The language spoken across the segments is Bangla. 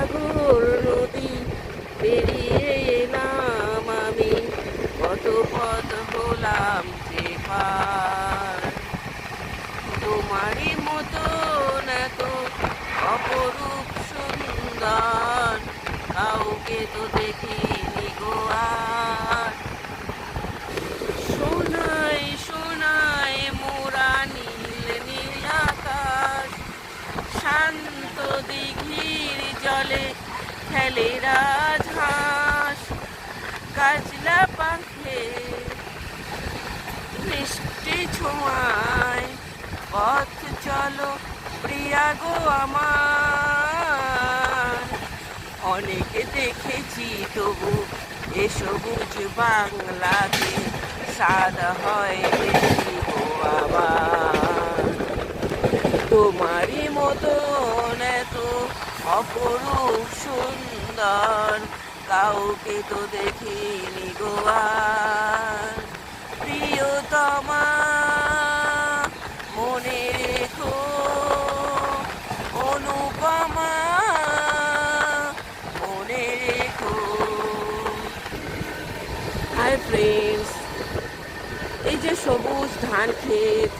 সাগর নদী পেরিয়ে এলাম আমি, কত পথ হলাম যে পার। তোমারই মতন এত অপরূপ সুন্দর কাউকে তো দেখিনি গো আর। সোনায় সোনায় মোরা নীল নীল আকাশ, শান্ত দিঘির জলে খেলে রাজহাঁস। কাজলা পাখে মিষ্টি ছোঁয়ায় পথ চলো প্রিয়া গো আমার। অনেক দেখেছি তবু এ সবুজ বাংলাতে স্বাদ হয় বেশি গো আবার। তোমারই মতন এত অপরূপ সুন্দর কাউকে তো দেখিনি গো আর। প্রিয়তমা মনে রেখো, অনুপমা মনে রেখো। হাই ফ্রেন্ডস, এই যে সবুজ ধান ক্ষেত,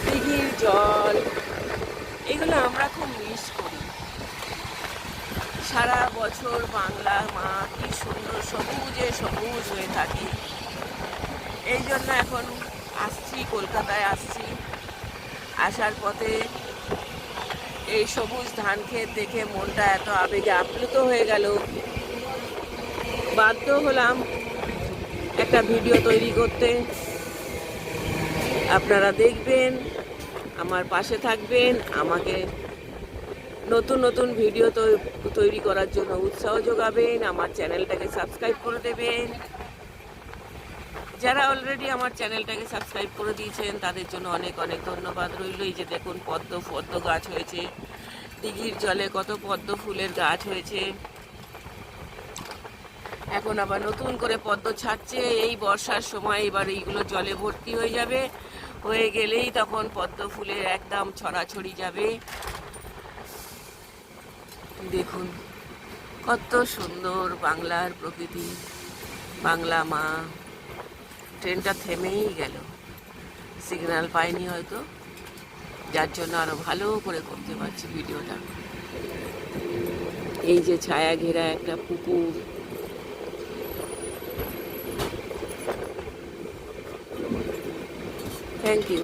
দিঘির জল, এগুলো আমরা খুব মিস করি। সারা বছর বাংলার মা কি সুন্দর সবুজে সবুজ হয়ে থাকে। এই জন্য এখন আসছি, কলকাতায় আসছি। আসার পথে এই সবুজ ধান ক্ষেত দেখে মনটা এত আবেগে আপ্লুত হয়ে গেল, বাধ্য হলাম একটা ভিডিও তৈরি করতে। আপনারা দেখবেন, আমার পাশে থাকবেন, আমাকে নতুন নতুন ভিডিও তৈরি করার জন্য উৎসাহ যোগাবেন, আমার চ্যানেলটাকে সাবস্ক্রাইব করে দেবেন। যারা অলরেডি আমার চ্যানেলটাকে সাবস্ক্রাইব করে দিয়েছেন তাদের জন্য অনেক অনেক ধন্যবাদ রইল। এই যে দেখুন পদ্ম গাছ হয়েছে, দিঘির জলে কত পদ্ম ফুলের গাছ হয়েছে। এখন আবার নতুন করে পদ্ম ছাড়ছে। এই বর্ষার সময় এবার এইগুলো জলে ভর্তি হয়ে যাবে, হয়ে গেলেই তখন পদ্ম ফুলের একদম ছড়াছড়ি যাবে। দেখুন কত সুন্দর বাংলার প্রকৃতি, বাংলা মা। ট্রেনটা থেমেই গেল, সিগন্যাল পাইনি হয়তো, যার জন্য আরো ভালো করে করতে পারছি ভিডিওটা। এই যে ছায়া ঘেরা একটা পুকুর, থ্যাংক ইউ।